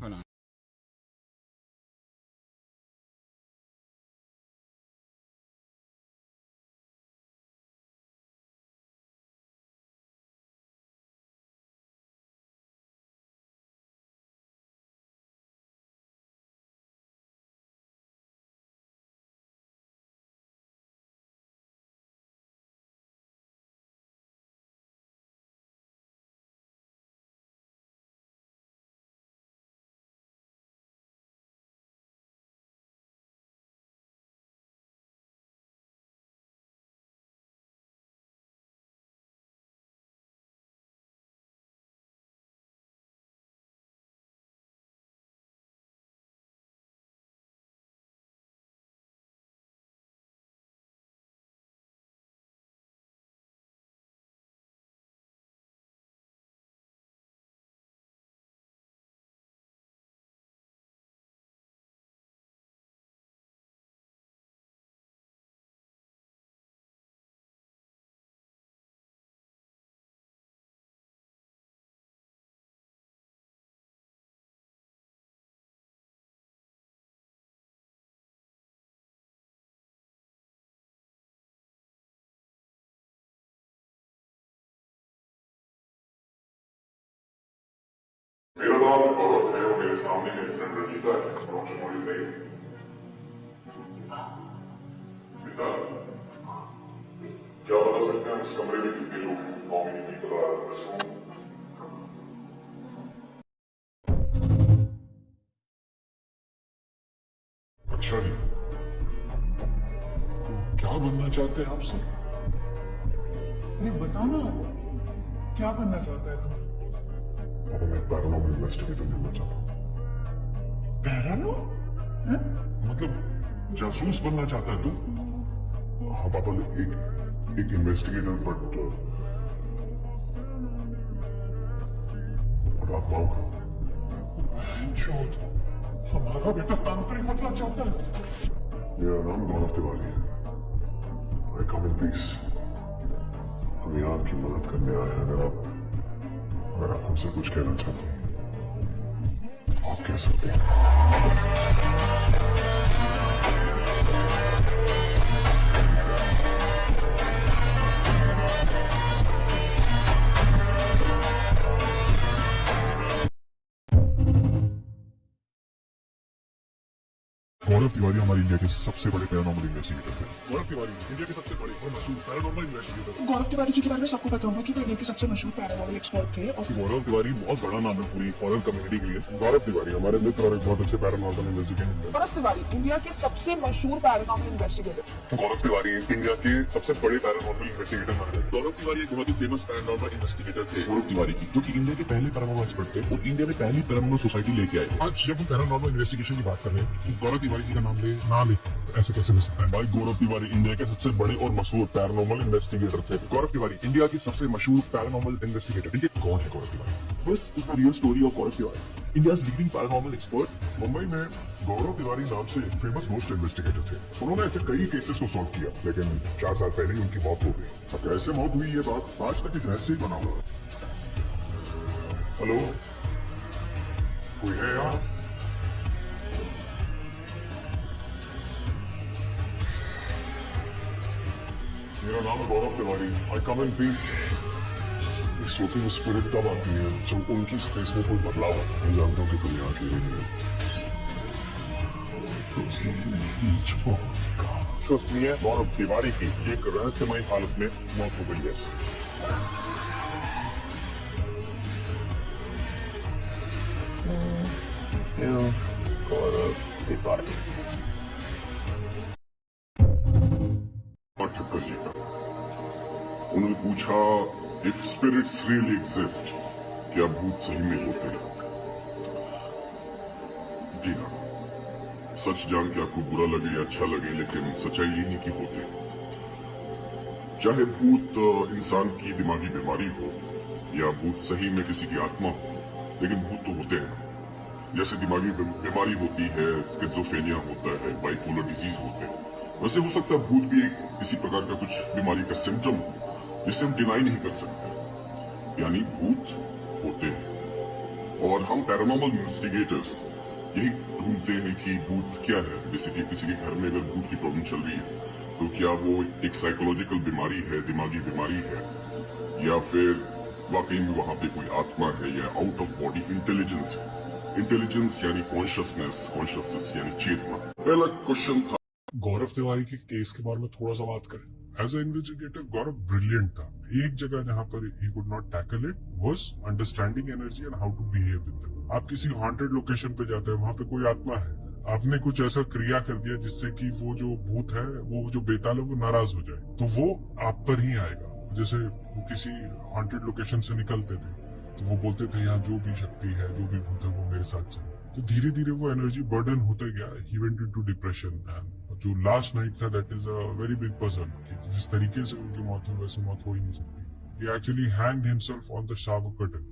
Hold on. मेरा नाम गौरव है और मेरे सामने मेरी फ्रेंड रंजीता है, डॉक्टर मोहित नहीं। पिता, क्या बता सकते हैं इस कमरे में कितने लोग हैं? How many people are in this room? अच्छा जी, क्या बनना चाहते हैं आप सर? नहीं बताना, क्या बनना चाहता है तू? पापा, मैं पैरानॉर्मल इन्वेस्टिगेटर बनना चाहता हूँ। पैरानो? हैं? मतलब जासूस बनना चाहता है तू? हाँ पापा, एक इन्वेस्टिगेटर बट आत्माओं का। चौथ, हमारा बेटा तांत्रिक बनना चाहता है। मेरा नाम गौरव तिवारी है। आई कम इन पीस। हम यहाँ आपकी मदद करने आए हैं। अगर आप हमसे कुछ कहना चाहते हैं तो आप कह सकते हैं। गौरव तिवारी हमारे इंडिया के सबसे बड़े पैरानॉर्मल इन्वेस्टिगेटर थे। गौरव तिवारी इंडिया के सबसे बड़े और मशहूर पैरानॉर्मल इन्वेस्टिगेटर। गौरव तिवारी जी के बारे में सबको पता होगा कि वो इंडिया के सबसे मशहूर पैरानॉर्मल एक्सपर्ट थे और गौरव तिवारी बहुत बड़ा नाम है पूरी हॉरर कम्युनिटी के लिए। गौरव तिवारी हमारे मित्र और एक बहुत अच्छे पैरानॉर्मल इन्वेस्टिगेटर। गौरव तिवारी इंडिया के सबसे मशहूर पैरानॉर्मल इन्वेस्टिगेटर। गौरव तिवारी इंडिया के सबसे बड़े पैरानॉर्मल इन्वेस्टिगेटर माने जाते हैं। गौरव तिवारी एक बहुत ही फेमस पैरानॉर्मल इन्वेस्टिगेटर थे। गौरव तिवारी की जो कि इंडिया के पहले पैरानॉर्मल एक्सपर्ट थे और इंडिया में पहली पैरानॉर्मल सोसाइटी लेके आए। आज जब हम पैरानॉर्मल इन्वेस्टिगेशन की बात कर रहे हैं, गौरव तिवारी जी का नाम ना ले तो ऐसे कैसे हो सकता है? भाई, गौरव तिवारी इंडिया के सबसे बड़े और मशहूर पैरानॉर्मल इन्वेस्टिगेटर थे। गौरव तिवारी इंडिया के सबसे मशहूर पैरानॉर्मल इन्वेस्टिगेटर। इंडिया कौन है Gaurav Tiwari? This is the real story of Gaurav Tiwari, India's leading paranormal expert. Mumbai में गौरव तिवारी नाम से एक फेमस घोस्ट इन्वेस्टिगेटर थे। उन्होंने ऐसे कई केसेस को सॉल्व किया, लेकिन 4 साल पहले ही उनकी मौत हो गई। अब कैसे मौत हुई ये बात आज तक एक रहस्य ही बना हुआ। हेलो, कोई है यहाँ? मेरा नाम है गौरव तिवारी। आई कम इन पीस। इस सोती में स्पिरिट तब आती है जब उनकी स्पेस में कोई बदलाव आता है। मैं जानता हूँ कि तुम यहाँ के लिए है गौरव तिवारी की एक रहस्यमय हालत में मौत हो गई है। गौरव तिवारी और ठक्कर जी का। उन्होंने पूछा, इफ स्पिरिट्स रियली एग्जिस्ट, क्या भूत सही में होते हैं? जी हाँ, सच जान के आपको बुरा लगे या अच्छा लगे, लेकिन सच्चाई यही है कि होते हैं। चाहे भूत इंसान की दिमागी बीमारी हो या भूत सही में किसी की आत्मा हो, लेकिन भूत तो होते हैं। जैसे दिमागी बीमारी होती है, स्किज़ोफ्रेनिया होता है, बाइपोलर डिजीज होते हैं, वैसे हो सकता है भूत भी एक किसी प्रकार का कुछ बीमारी का सिम्टम हो जिसे हम डिनाई नहीं कर सकते। यानी भूत होते हैं। और हम पैरानॉर्मल इन्वेस्टिगेटर्स यही ढूंढते हैं कि भूत क्या है। बेसिकली किसी के घर में अगर भूत की प्रॉब्लम चल रही है तो क्या वो एक साइकोलॉजिकल बीमारी है, दिमागी बीमारी है, या फिर वाकई में वहां पे कोई आत्मा है, या आउट ऑफ बॉडी इंटेलिजेंस है। इंटेलिजेंस यानी कॉन्शियसनेस यानी चेतना। पहला क्वेश्चन था गौरव तिवारी के केस के बारे में थोड़ा सा बात करें। As a investigator Gaurav brilliant था। एक जगह जहां पर ही could not tackle it was understanding energy and how to behave with them. आप किसी हॉन्टेड लोकेशन पे जाते हैं, वहां पे कोई आत्मा है, आपने कुछ ऐसा क्रिया कर दिया जिससे कि वो जो भूत है, वो जो बेताल है, वो नाराज हो जाए, तो वो आप पर ही आएगा। जैसे वो किसी हॉन्टेड लोकेशन से निकलते थे तो वो बोलते थे यहाँ जो भी शक्ति है, जो भी भूत है, वो मेरे साथ चले। तो धीरे धीरे वो एनर्जी बर्डन होते गया। He went into depression. जो लास्ट नाइट था that is a very big puzzle. जिस तरीके से उनकी मौत हुई वैसे मौत हो ही नहीं सकती। He actually hanged himself on the shower curtain.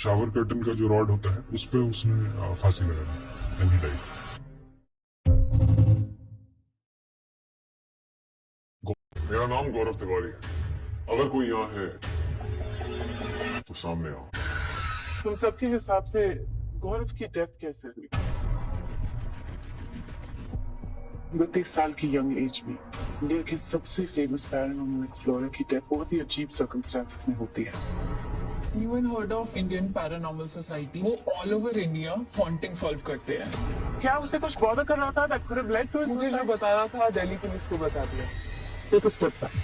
Shower curtain का जो रॉड होता है उस पे उसने फांसी लगा दी एंड ही डाइड। मेरा नाम गौरव तिवारी है। अगर कोई यहाँ है तो सामने आओ। तुम सबके हिसाब से गौरव की डेथ कैसे हुई? 32 साल की यंग एज में इंडिया के सबसे फेमस पैरानॉर्मल एक्सप्लोरर की डेथ बहुत ही अजीब सर्कमस्टेंसेस में होती है। You and heard of Indian Paranormal Society? वो all over India haunting solve करते हैं। क्या उसे कुछ बॉदर कर रहा था that could have led to his मुझे जो suicide? बता रहा था दिल्ली पुलिस को बता दिया। Take a step back.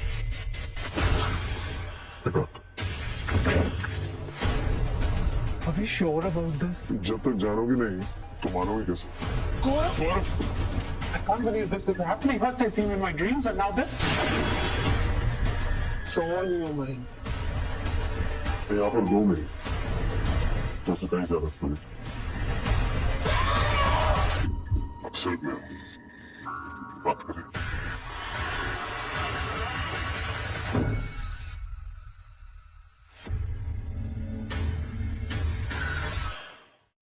Are we sure about this? जब तक जानोगी नहीं तो मानोगी कैसे? Gaurav! I can't believe this is happening. First I seen you in my dreams and now this. So all in your mind. यहाँ पर दो नहीं तो उससे कहीं ज्यादा स्टोरीज अक्सर में बात करें।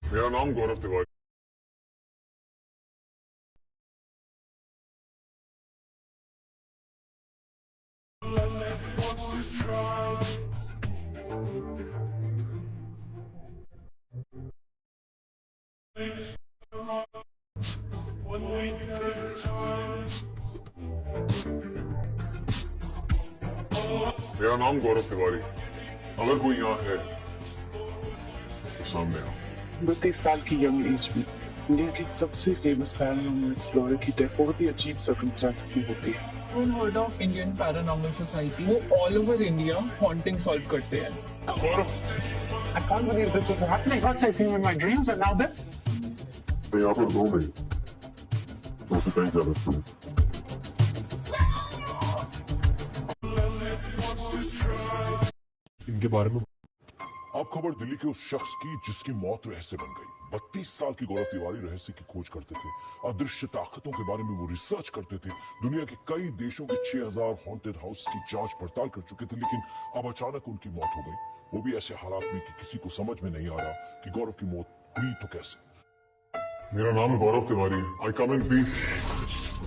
मेरा नाम गौरव तिवारी। मेरा नाम गौरव तिवारी। अगर कोई यहाँ है तो सामने आओ। 32 साल की यंग एज में इंडिया के सबसे फेमस पैरानॉर्मल एक्सप्लोरर की डेथ बहुत ही अजीब सर्कमस्टेंसेस में होती है। You and heard of Indian Paranormal Society? वो all over India haunting solve करते हैं। Gaurav! I can't believe this is happening. First I seen you in my dreams and now this. तो यहाँ पर दो नहीं तो उससे कहीं ज्यादा स्टोरीज। इनके बारे में अब खबर दिल्ली के उस शख्स की जिसकी मौत रहस्य बन गई। 32 साल की गौरव तिवारी रहस्य की खोज करते थे, अदृश्य ताकतों के बारे में वो रिसर्च करते थे, दुनिया के कई देशों के 6000 हॉन्टेड हाउस की जांच पड़ताल कर चुके थे, लेकिन अब अचानक उनकी मौत हो गई। वो भी ऐसे हालात में कि किसी को समझ में नहीं आ रहा कि गौरव की मौत हुई तो कैसे। मेरा नाम है गौरव तिवारी। आई कम इन पीस।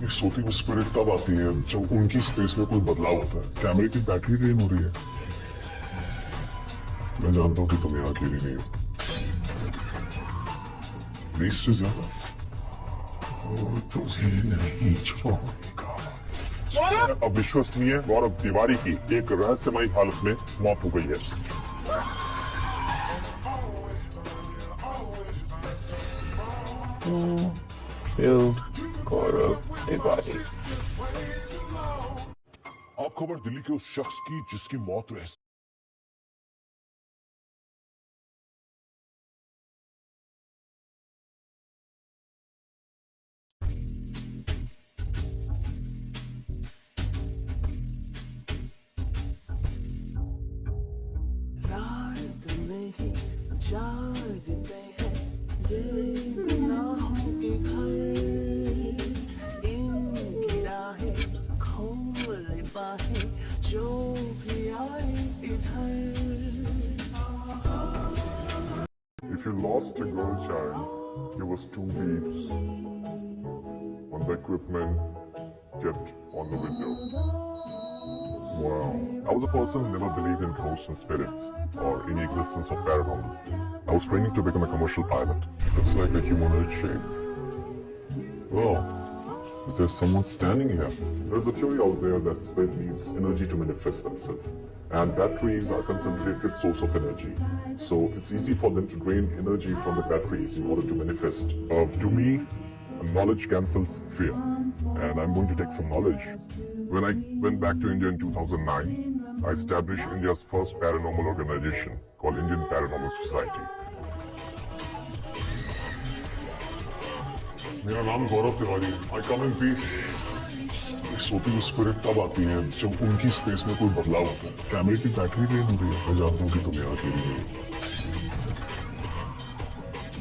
ये सोती हुई स्पिरिट तब आती है जब उनकी स्पेस में कोई बदलाव होता है। कैमरे की बैटरी ड्रेन हो रही है। मैं जानता हूं कि तुम यहाँ अकेली नहीं हो। 20 से ज्यादा अविश्वसनीय गौरव तिवारी की एक रहस्यमयी हालत में मौत हो गई है। गौरव तिवारी। अब खबर दिल्ली के उस शख्स की जिसकी मौत रहस्य रात में ही जागते हैं ये गुनाहों के घर, इनकी राहें खोल पाए जो भी आए इधर। If you lost a girl child, give us 2 beeps on the equipment kept on the window. Wow. I was a person who never believed in ghosts and spirits or any existence of paranormal. I was training to become a commercial pilot. It's like a humanoid shape. Well, is there someone standing here? There's a theory out there that spirit needs energy to manifest themselves. And batteries are concentrated source of energy. So it's easy for them to drain energy from the batteries in order to manifest. To me, knowledge cancels fear. And I'm going to take some knowledge. When I went back to India in 2009, I established India's first paranormal organization called Indian Paranormal Society. मेरा नाम गौरव तिवारी है। I come in peace. सोती हुई spirit तब आती है जब उनकी स्पेस में कोई बदलाव होता है। कैमरे की बैटरी ड्रेन हो रही है। मैं जानता हूँ कि तुम यहाँ अकेली नहीं हो।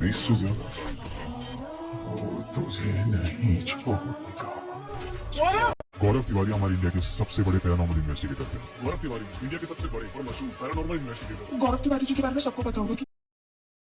20 से ज्यादा तुझे नहीं छोड़ेगा। गौरव तिवारी हमारे इंडिया के सबसे बड़े पैरानॉर्मल इन्वेस्टिगेटर थे। गौरव तिवारी इंडिया के सबसे बड़े और मशहूर पैरानॉर्मल इन्वेस्टिगेटर। गौरव तिवारी जी के बारे में सबको पता होगा कि